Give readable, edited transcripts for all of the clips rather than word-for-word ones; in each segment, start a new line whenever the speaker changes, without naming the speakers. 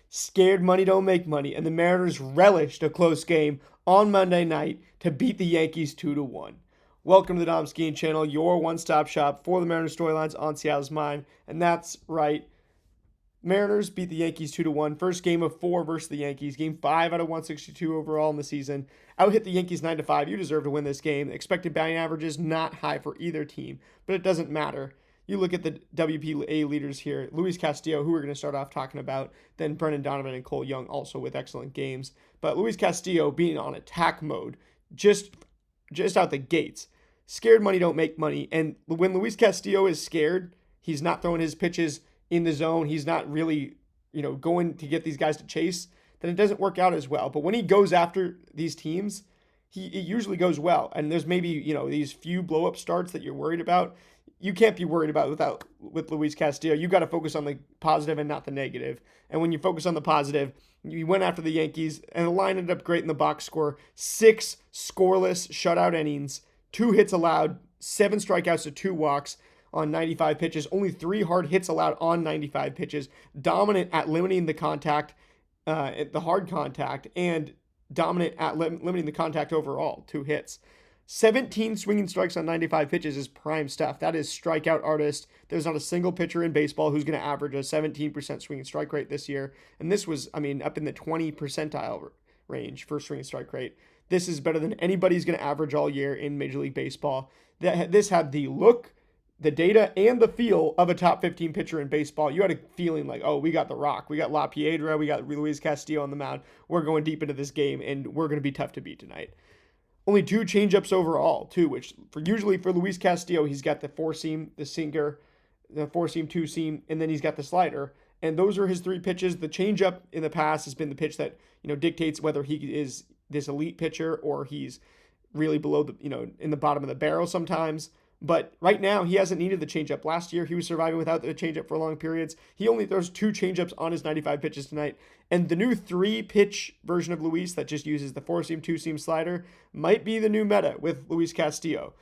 Scared money don't make money, and the Mariners relished a close game on Monday night to beat the Yankees 2-1. Welcome to the Dom Skiing Channel, your one-stop shop for the Mariners storylines on Seattle's mind, and that's right. Mariners beat the Yankees 2-1. First game of 4 versus the Yankees. Game 5 out of 162 overall in the season. Out hit the Yankees 9-5. You deserve to win this game. Expected batting average is not high for either team, but it doesn't matter. You look at the WPA leaders here. Luis Castillo, who we're going to start off talking about, then Brendan Donovan and Cole Young also with excellent games. But Luis Castillo being on attack mode just out the gates. Scared money don't make money. And when Luis Castillo is scared, he's not throwing his pitches in the zone. He's not really, going to get these guys to chase. Then it doesn't work out as well. But when he goes after these teams, it usually goes well. And there's maybe, these few blow up starts that you're worried about. You can't be worried about with Luis Castillo. You got to focus on the positive and not the negative. And when you focus on the positive, you went after the Yankees, and the line ended up great in the box score. 6 scoreless shutout innings, 2 hits allowed, 7 strikeouts to 2 walks on 95 pitches. Only 3 hard hits allowed on 95 pitches. Dominant at limiting the contact, the hard contact, and dominant at limiting the contact overall. 2 hits. 17 swinging strikes on 95 pitches is prime stuff. That is strikeout artist. There's not a single pitcher in baseball who's going to average a 17% swinging strike rate this year. And this was, up in the 20 percentile range for swinging strike rate. This is better than anybody's going to average all year in Major League Baseball. This had the look, the data, and the feel of a top 15 pitcher in baseball. You had a feeling like, oh, we got The Rock, we got La Piedra, we got Luis Castillo on the mound. We're going deep into this game, and we're going to be tough to beat tonight. Only 2 changeups overall, too, which usually for Luis Castillo, he's got the 4-seam, the sinker, the 4-seam, 2-seam, and then he's got the slider. And those are his 3 pitches. The changeup in the past has been the pitch that, dictates whether he is this elite pitcher or he's really below the, in the bottom of the barrel sometimes. But right now, he hasn't needed the changeup. Last year, he was surviving without the changeup for long periods. He only throws 2 changeups on his 95 pitches tonight. And the new 3-pitch version of Luis that just uses the 4-seam, 2-seam slider might be the new meta with Luis Castillo.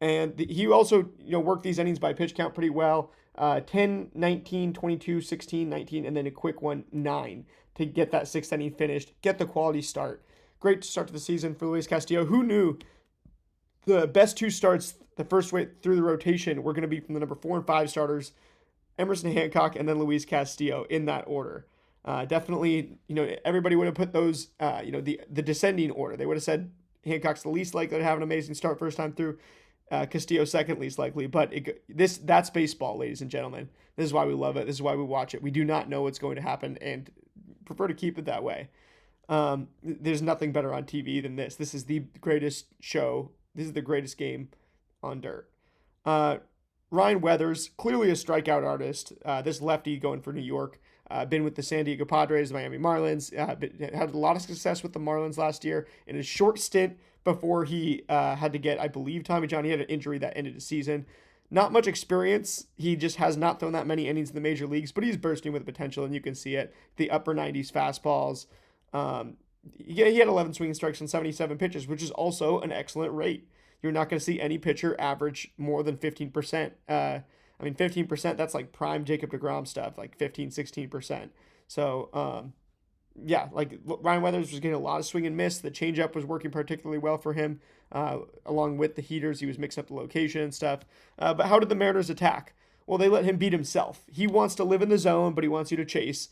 And he also, worked these innings by pitch count pretty well. 10, 19, 22, 16, 19, and then a quick one, 9, to get that 6th inning finished, get the quality start. Great start to the season for Luis Castillo. Who knew the best 2 starts the first way through the rotation were going to be from the number 4 and 5 starters, Emerson Hancock and then Luis Castillo in that order. Definitely, everybody would have put those, the descending order. They would have said Hancock's the least likely to have an amazing start first time through, Castillo second least likely. But that's baseball, ladies and gentlemen. This is why we love it. This is why we watch it. We do not know what's going to happen and prefer to keep it that way. There's nothing better on TV than this. This is the greatest show. This is the greatest game on dirt. Ryan Weathers, clearly a strikeout artist. This lefty going for New York. Been with the San Diego Padres, the Miami Marlins. Had a lot of success with the Marlins last year in a short stint before he had to get, I believe, Tommy John. He had an injury that ended the season. Not much experience. He just has not thrown that many innings in the major leagues, but he's bursting with potential, and you can see it. The upper 90s fastballs. He had 11 swinging strikes on 77 pitches, which is also an excellent rate. You're not going to see any pitcher average more than 15%. 15%, that's like prime Jacob deGrom stuff, like 15, 16%. So, Ryan Weathers was getting a lot of swing and miss. The changeup was working particularly well for him, along with the heaters. He was mixing up the location and stuff. But how did the Mariners attack? Well, they let him beat himself. He wants to live in the zone, but he wants you to chase.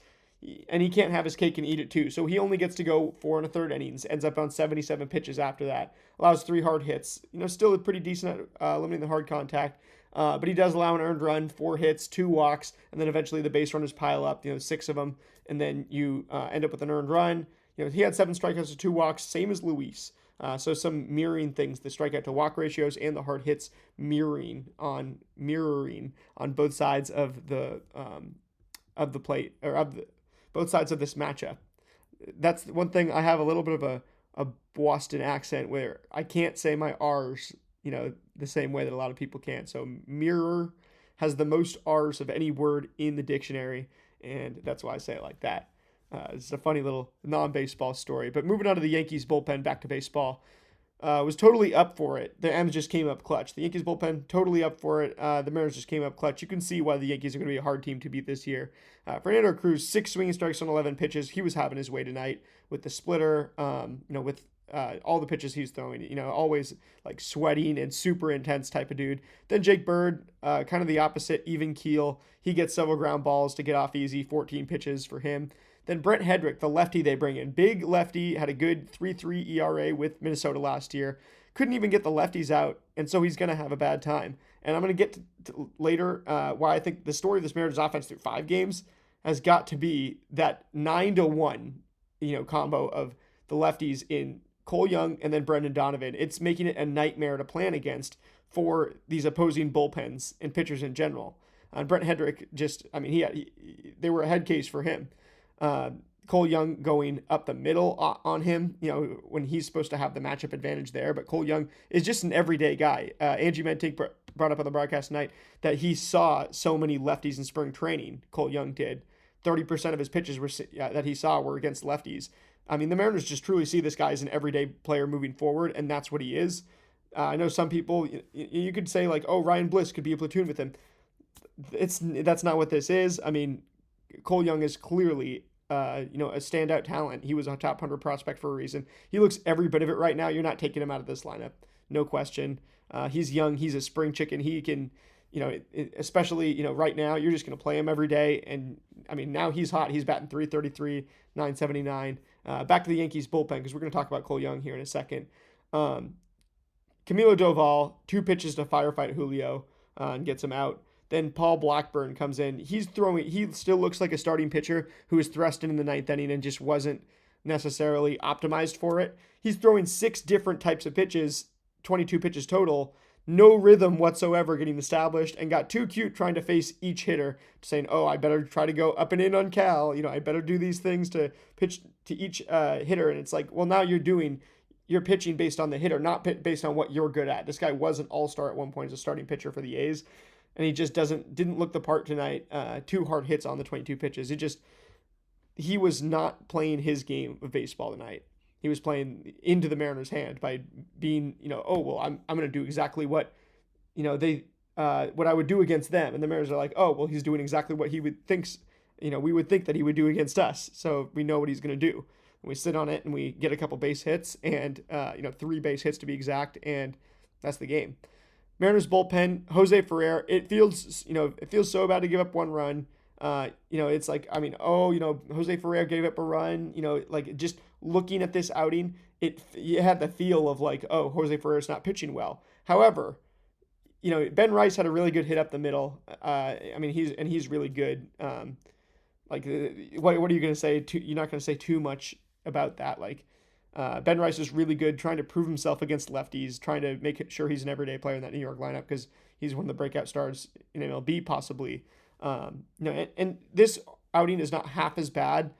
And he can't have his cake and eat it too. So he only gets to go 4 1/3 innings, ends up on 77 pitches after that, allows 3 hard hits. Still pretty decent at limiting the hard contact. But he does allow an earned run, 4 hits, 2 walks, and then eventually the base runners pile up, 6 of them, and then you end up with an earned run. He had 7 strikeouts to 2 walks, same as Luis. So some mirroring things, the strikeout to walk ratios and the hard hits mirroring on both sides of the plate, or both sides of this matchup. That's one thing. I have a little bit of a Boston accent where I can't say my R's, the same way that a lot of people can. So mirror has the most R's of any word in the dictionary, and that's why I say it like that. It's a funny little non-baseball story. But moving on to the Yankees bullpen, back to baseball. was totally up for it. The M's just came up clutch. The Yankees bullpen totally up for it. The Mariners just came up clutch. You can see why the Yankees are going to be a hard team to beat this year. Fernando Cruz, 6 swinging strikes on 11 pitches. He was having his way tonight with the splitter. With all the pitches he's throwing. Always like sweating and super intense type of dude. Then Jake Bird, kind of the opposite, even keel. He gets several ground balls to get off easy. 14 pitches for him. Then Brent Hedrick, the lefty they bring in. Big lefty, had a good 3.3 ERA with Minnesota last year. Couldn't even get the lefties out, and so he's going to have a bad time. And I'm going to get to later why I think the story of this Mariners offense through 5 games has got to be that 9-1, combo of the lefties in Cole Young and then Brendan Donovan. It's making it a nightmare to plan against for these opposing bullpens and pitchers in general. And Brent Hedrick they were a head case for him. Cole Young going up the middle on him, when he's supposed to have the matchup advantage there. But Cole Young is just an everyday guy. Angie Mentink brought up on the broadcast tonight that he saw so many lefties in spring training. Cole Young did. 30% of his pitches that he saw were against lefties. I mean, the Mariners just truly see this guy as an everyday player moving forward, and that's what he is. I know some people, you could say like, oh, Ryan Bliss could be a platoon with him. That's not what this is. I mean, Cole Young is clearly, a standout talent. He was a top 100 prospect for a reason. He looks every bit of it right now. You're not taking him out of this lineup, no question. He's young. He's a spring chicken. He can, especially, right now, you're just going to play him every day. And, I mean, now he's hot. He's batting 333, 979. Back to the Yankees bullpen, because we're going to talk about Cole Young here in a second. Camilo Doval, 2 pitches to firefight Julio and gets him out. Then Paul Blackburn comes in. He still looks like a starting pitcher who was thrust in the 9th inning and just wasn't necessarily optimized for it. He's throwing 6 different types of pitches, 22 pitches total, no rhythm whatsoever getting established, and got too cute trying to face each hitter, saying, oh, I better try to go up and in on Cal. I better do these things to pitch to each hitter. And it's like, well, now you're pitching based on the hitter, not based on what you're good at. This guy was an all-star at one point as a starting pitcher for the A's. And he just didn't look the part tonight. 2 hard hits on the 22 pitches. He was not playing his game of baseball tonight. He was playing into the Mariners' hand by being, I'm going to do exactly what, what I would do against them. And the Mariners are like, oh, well, he's doing exactly what we would think that he would do against us. So we know what he's going to do. And we sit on it and we get a couple base hits and, 3 base hits to be exact. And that's the game. Mariners bullpen, Jose Ferrer, it feels so bad to give up 1 run. It's like, Jose Ferrer gave up a run, just looking at this outing, you had the feel of like, oh, Jose Ferrer's not pitching well. However, Ben Rice had a really good hit up the middle. He's really good. What are you going to say? You're not going to say too much about that. Ben Rice is really good, trying to prove himself against lefties, trying to make sure he's an everyday player in that New York lineup because he's one of the breakout stars in MLB possibly. And this outing is not half as bad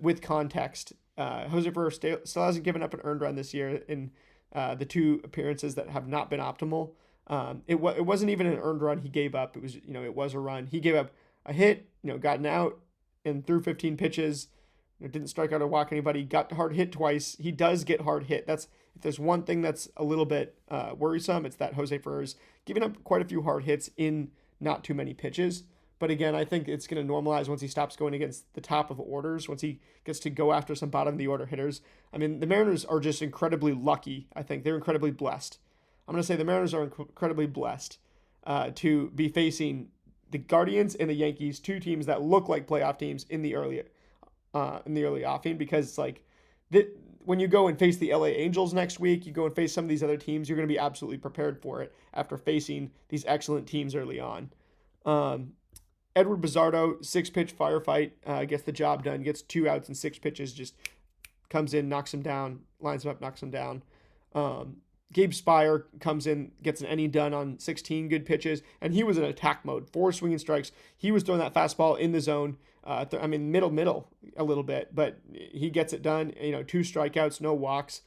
with context. Jose Ferrer still hasn't given up an earned run this year in the 2 appearances that have not been optimal. It wasn't even an earned run he gave up. It was a run. He gave up a hit, got an out and threw 15 pitches. Didn't strike out or walk anybody. Got hard hit twice. He does get hard hit. If there's one thing that's a little bit worrisome, it's that Jose Ferrer's giving up quite a few hard hits in not too many pitches. But again, I think it's going to normalize once he stops going against the top of orders, once he gets to go after some bottom of the order hitters. I mean, the Mariners are just incredibly lucky. I think they're incredibly blessed. I'm going to say the Mariners are incredibly blessed to be facing the Guardians and the Yankees, 2 teams that look like playoff teams in the early offing, because it's like when you go and face the LA Angels next week, you go and face some of these other teams, you're going to be absolutely prepared for it after facing these excellent teams early on. Edward Bizardo, 6-pitch firefight, gets the job done, gets 2 outs and 6 pitches, just comes in, knocks him down, lines him up, knocks him down. Gabe Spire comes in, gets an inning done on 16 good pitches, and he was in attack mode. 4 swinging strikes. He was throwing that fastball in the zone. Middle a little bit, but he gets it done. 2 strikeouts, no walks.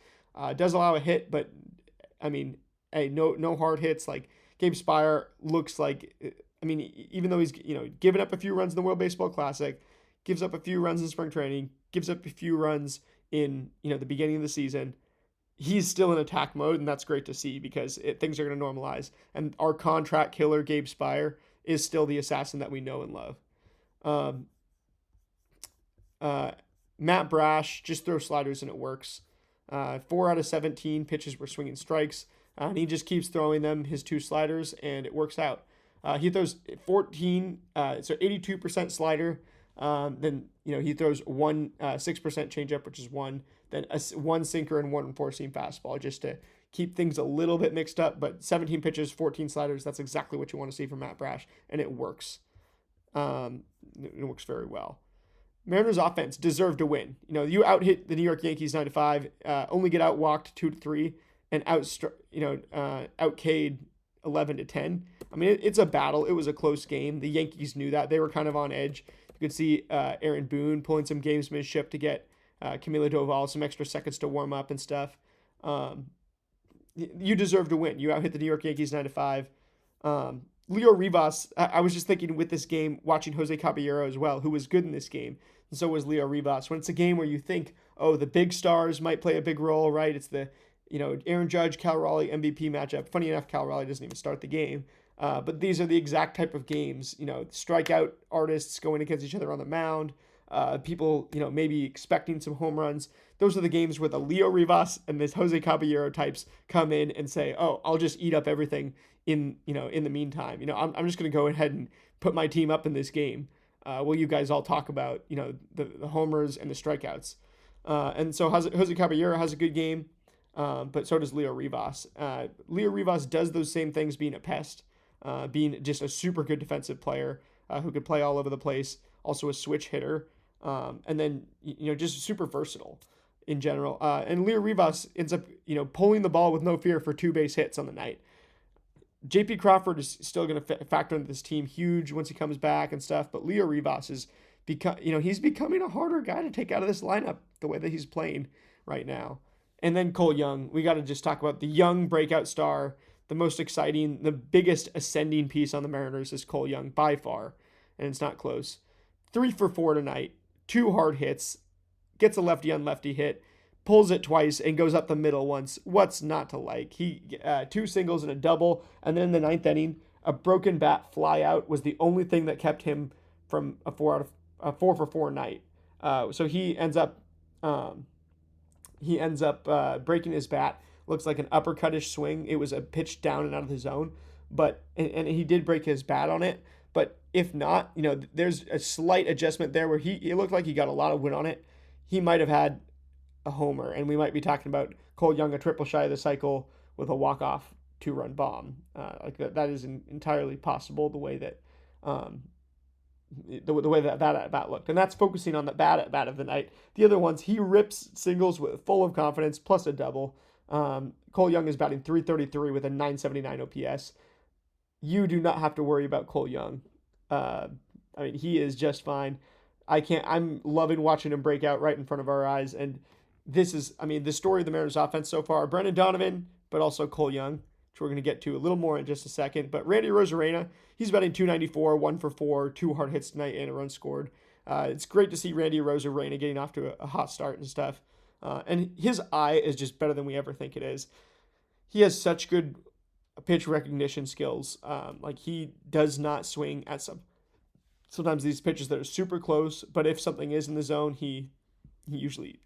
Does allow a hit, but no hard hits. Like Gabe Spire looks like, even though he's given up a few runs in the World Baseball Classic, gives up a few runs in spring training, gives up a few runs in the beginning of the season. he's still in attack mode, and that's great to see because things are going to normalize. And our contract killer, Gabe Spire, is still the assassin that we know and love. Um, uh, Matt Brash just throws sliders and it works. 4 out of 17 pitches were swinging strikes, and he just keeps throwing them his two sliders, and it works out. He throws 14, so 82% slider. Then he throws 6% changeup, which is one. Then one sinker and one four seam fastball, just to keep things a little bit mixed up. But 17 pitches, 14 sliders. That's exactly what you want to see from Matt Brash, and it works. It works very well. Mariners offense deserved to win. You out hit the New York Yankees 9-5, only get out walked 2-3, and outcade 11-10. I mean, it's a battle. It was a close game. The Yankees knew that. They were kind of on edge. You could see Aaron Boone pulling some gamesmanship to get Camilo Doval some extra seconds to warm up and stuff. You deserve to win. You out hit the New York Yankees 9-5. Leo Rivas, I was just thinking with this game, watching Jose Caballero as well, who was good in this game, and so was Leo Rivas. When it's a game where you think, oh, the big stars might play a big role, right? It's the, Aaron Judge, Cal Raleigh MVP matchup. Funny enough, Cal Raleigh doesn't even start the game. But these are the exact type of games, strikeout artists going against each other on the mound, people, maybe expecting some home runs. Those are the games where the Leo Rivas and this Jose Caballero types come in and say, oh, I'll just eat up everything in the meantime. I'm just going to go ahead and put my team up in this game. While you guys all talk about, the homers and the strikeouts. And so Jose Caballero has a good game, but so does Leo Rivas. Leo Rivas does those same things, being a pest, being just a super good defensive player who could play all over the place, also a switch hitter, and then, just super versatile in general. And Leo Rivas ends up, pulling the ball with no fear for 2 base hits on the night. J.P. Crawford is still going to factor into this team huge once he comes back and stuff, but Leo Rivas is he's becoming a harder guy to take out of this lineup the way that he's playing right now. And then Cole Young, we got to just talk about the young breakout star, the most exciting, the biggest ascending piece on the Mariners is Cole Young by far, and it's not close. 3 for 4 tonight, 2 hard hits, gets a lefty on lefty hit, pulls it twice and goes up the middle once. What's not to like? He 2 singles and a double, and then in the 9th inning, a broken bat fly out was the only thing that kept him from a 4 for 4 night. So he ends up breaking his bat. Looks like an uppercutish swing. It was a pitch down and out of the zone, but and he did break his bat on it. But if not, there's a slight adjustment there where it looked like he got a lot of wind on it. He might have had a homer, and we might be talking about Cole Young a triple shy of the cycle with a walk-off 2-run bomb. That is entirely possible the way that that at bat looked, and that's focusing on the bad at bat of the night. The other ones, he rips singles with full of confidence plus a double. Cole Young is batting .333 with a .979 OPS. You do not have to worry about Cole Young. He is just fine. I'm loving watching him break out right in front of our eyes, and this is, the story of the Mariners offense so far. Brendan Donovan, but also Cole Young, which we're going to get to a little more in just a second. But Randy Arozarena, he's batting .294, 1 for 4, 2 hard hits tonight, and a run scored. It's great to see Randy Arozarena getting off to a hot start and stuff. And his eye is just better than we ever think it is. He has such good pitch recognition skills. He does not swing at sometimes these pitches that are super close, but if something is in the zone, he usually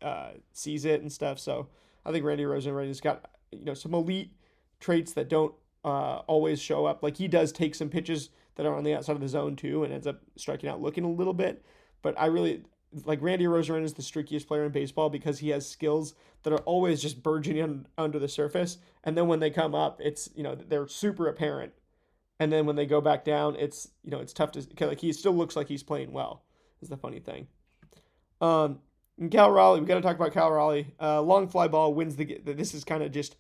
sees it and stuff. So I think Randy Rosenreina's got some elite traits that don't always show up. Like, he does take some pitches that are on the outside of the zone too, and ends up striking out looking a little bit. But I really like Randy Arozarena is the streakiest player in baseball because he has skills that are always just burgeoning under the surface, and then when they come up, it's they're super apparent. And then when they go back down, it's tough to he still looks like he's playing well. Is the funny thing. And Cal Raleigh, we got to talk about Cal Raleigh. Long fly ball wins the. This is kind of just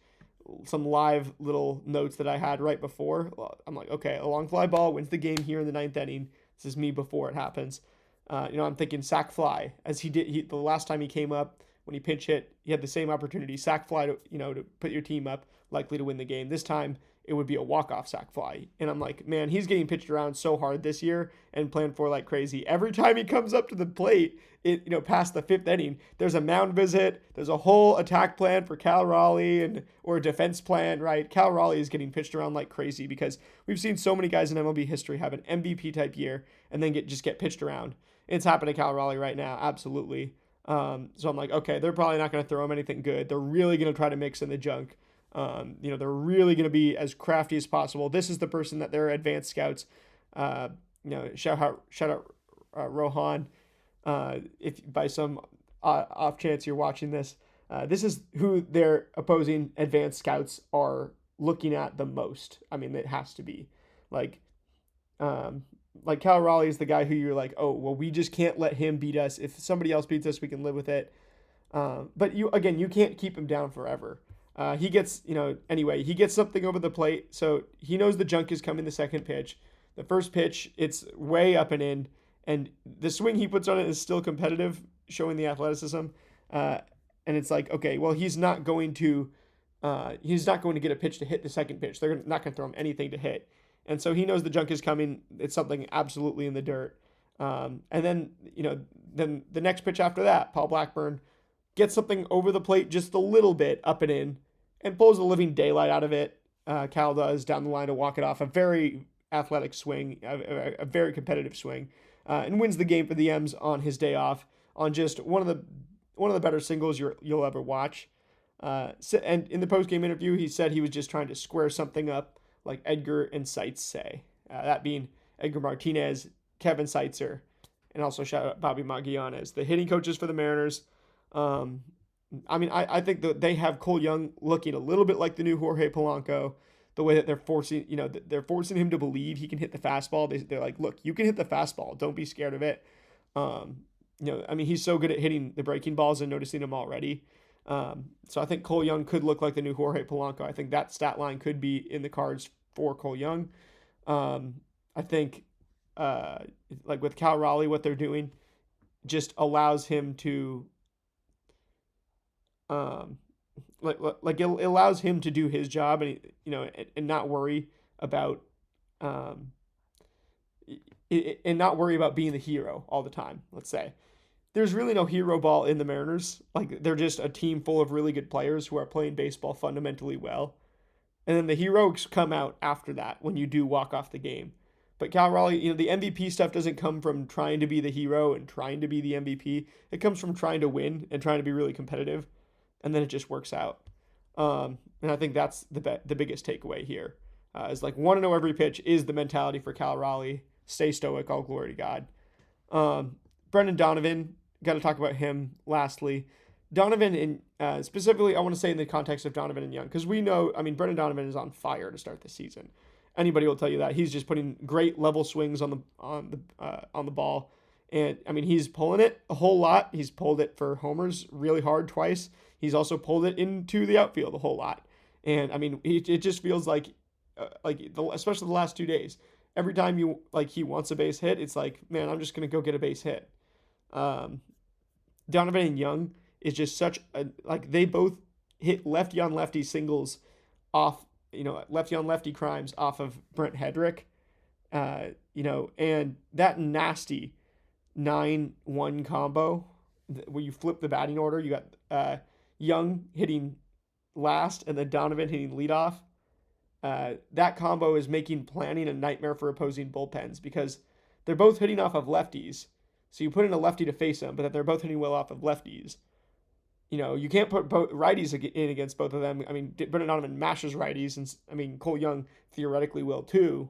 some live little notes that I had right before. I'm like, okay, a long fly ball wins the game here in the 9th inning. This is me before it happens. I'm thinking sac fly, as he did the last time he came up when he pinch hit. He had the same opportunity, sac fly to put your team up, likely to win the game. This time it would be a walk-off sac fly. And I'm like, man, he's getting pitched around so hard this year and planned for like crazy. Every time he comes up to the plate, past the fifth inning, there's a mound visit, there's a whole attack plan for Cal Raleigh or a defense plan, right? Cal Raleigh is getting pitched around like crazy because we've seen so many guys in MLB history have an MVP type year and then get pitched around. It's happened to Cal Raleigh right now, absolutely. So I'm like, okay, they're probably not going to throw him anything good. They're really going to try to mix in the junk. They're really going to be as crafty as possible. This is the person that their advanced scouts, shout out Rohan. If by some off chance you're watching this, this is who their opposing advanced scouts are looking at the most. I mean, it has to be like Cal Raleigh is the guy who you're like, oh, well, we just can't let him beat us. If somebody else beats us, we can live with it. But you can't keep him down forever. He gets something over the plate. So he knows the junk is coming the second pitch. The first pitch, it's way up and in. And the swing he puts on it is still competitive, showing the athleticism. And it's like, okay, well, he's not going to get a pitch to hit the second pitch. They're not going to throw him anything to hit. And so he knows the junk is coming. It's something absolutely in the dirt. And then the next pitch after that, Paul Blackburn gets something over the plate just a little bit up and in and pulls the living daylight out of it. Cal does down the line to walk it off. A very athletic swing, a very competitive swing, and wins the game for the M's on his day off on just one of the better singles you'll ever watch. And in the post-game interview, he said he was just trying to square something up like Edgar and Seitz say. That being Edgar Martinez, Kevin Seitzer, and also shout out Bobby Magallanes, the hitting coaches for the Mariners. I think that they have Cole Young looking a little bit like the new Jorge Polanco, the way that they're forcing him to believe he can hit the fastball. They're like, look, you can hit the fastball. Don't be scared of it. He's so good at hitting the breaking balls and noticing them already. So I think Cole Young could look like the new Jorge Polanco. I think that stat line could be in the cards for Cole Young. I think, with Cal Raleigh, what they're doing just allows him to, it allows him to do his job and not worry about, being the hero all the time. Let's say there's really no hero ball in the Mariners. Like, they're just a team full of really good players who are playing baseball fundamentally well. And then the heroics come out after that when you do walk off the game. But Cal Raleigh, the MVP stuff doesn't come from trying to be the hero and trying to be the MVP. It comes from trying to win and trying to be really competitive. And then it just works out. And I think that's the biggest takeaway here. Is like, want to know every pitch is the mentality for Cal Raleigh. Stay stoic, all glory to God. Brendan Donovan, got to talk about him lastly. Donovan, and specifically, I want to say in the context of Donovan and Young, because we know, Brendan Donovan is on fire to start the season. Anybody will tell you that. He's just putting great level swings on the ball. And, he's pulling it a whole lot. He's pulled it for homers really hard twice. He's also pulled it into the outfield a whole lot. And, it just feels like especially the last 2 days, every time he wants a base hit, it's like, man, I'm just going to go get a base hit. Donovan and Young is just they both hit lefty on lefty singles off, lefty on lefty crimes off of Brent Hedrick, and that nasty 9-1 combo where you flip the batting order. You got Young hitting last and then Donovan hitting leadoff. That combo is making planning a nightmare for opposing bullpens because they're both hitting off of lefties. So you put in a lefty to face them, but they're both hitting well off of lefties. You can't put righties in against both of them. Brendan Donovan mashes righties, and Cole Young theoretically will too.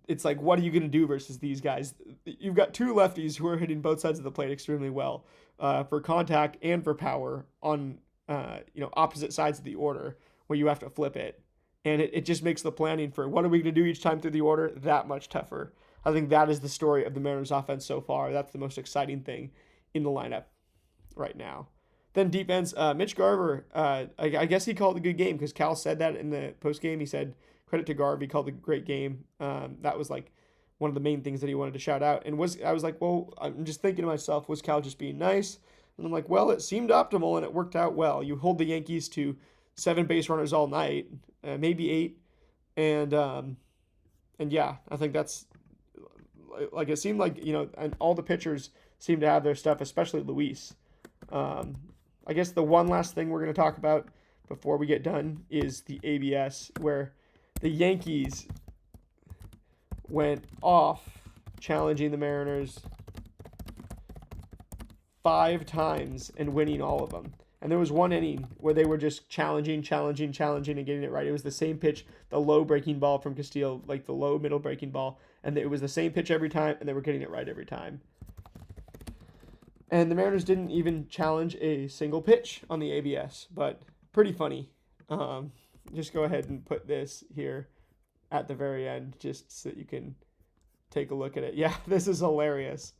It's like, what are you going to do versus these guys? You've got two lefties who are hitting both sides of the plate extremely well for contact and for power on opposite sides of the order where you have to flip it. And it just makes the planning for what are we going to do each time through the order that much tougher. I think that is the story of the Mariners offense so far. That's the most exciting thing in the lineup right now. Then defense, Mitch Garver, I guess he called a good game because Cal said that in the postgame. He said, credit to Garver, he called a great game. That was like one of the main things that he wanted to shout out. And I was like, well, I'm just thinking to myself, was Cal just being nice? And I'm like, well, it seemed optimal and it worked out well. You hold the Yankees to 7 base runners all night, maybe 8. And yeah, I think that's like it seemed like and all the pitchers seemed to have their stuff, especially Luis. Um, I guess the one last thing we're going to talk about before we get done is the ABS, where the Yankees went off challenging the Mariners 5 times and winning all of them. And there was one inning where they were just challenging, and getting it right. It was the same pitch, the low breaking ball from Castillo, like the low middle breaking ball, and it was the same pitch every time, and they were getting it right every time. And the Mariners didn't even challenge a single pitch on the ABS, but pretty funny. Just go ahead and put this here at the very end, just so that you can take a look at it. Yeah, this is hilarious.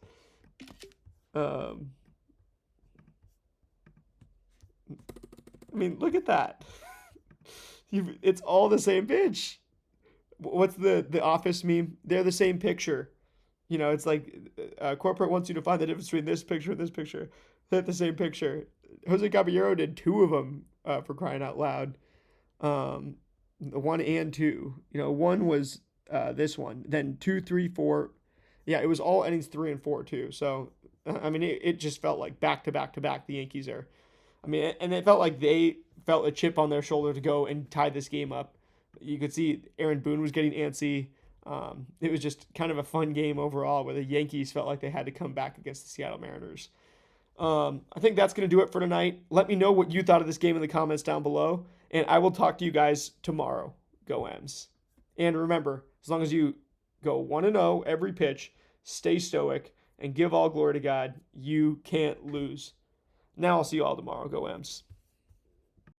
I mean, look at that. It's all the same pitch. What's the Office meme? They're the same picture. It's like corporate wants you to find the difference between this picture and this picture. They're the same picture. Jose Caballero did 2 of them for crying out loud. The 1 and 2. One was this one. Then 2, 3, 4. Yeah, it was all innings 3 and 4 too. So I mean, it just felt like back to back to back. The Yankees are. I mean, and it felt like they felt a chip on their shoulder to go and tie this game up. You could see Aaron Boone was getting antsy. It was just kind of a fun game overall where the Yankees felt like they had to come back against the Seattle Mariners. I think that's going to do it for tonight. Let me know what you thought of this game in the comments down below, and I will talk to you guys tomorrow. Go M's. And remember, as long as you go 1-0 every pitch, stay stoic, and give all glory to God, you can't lose. Now I'll see you all tomorrow. Go M's.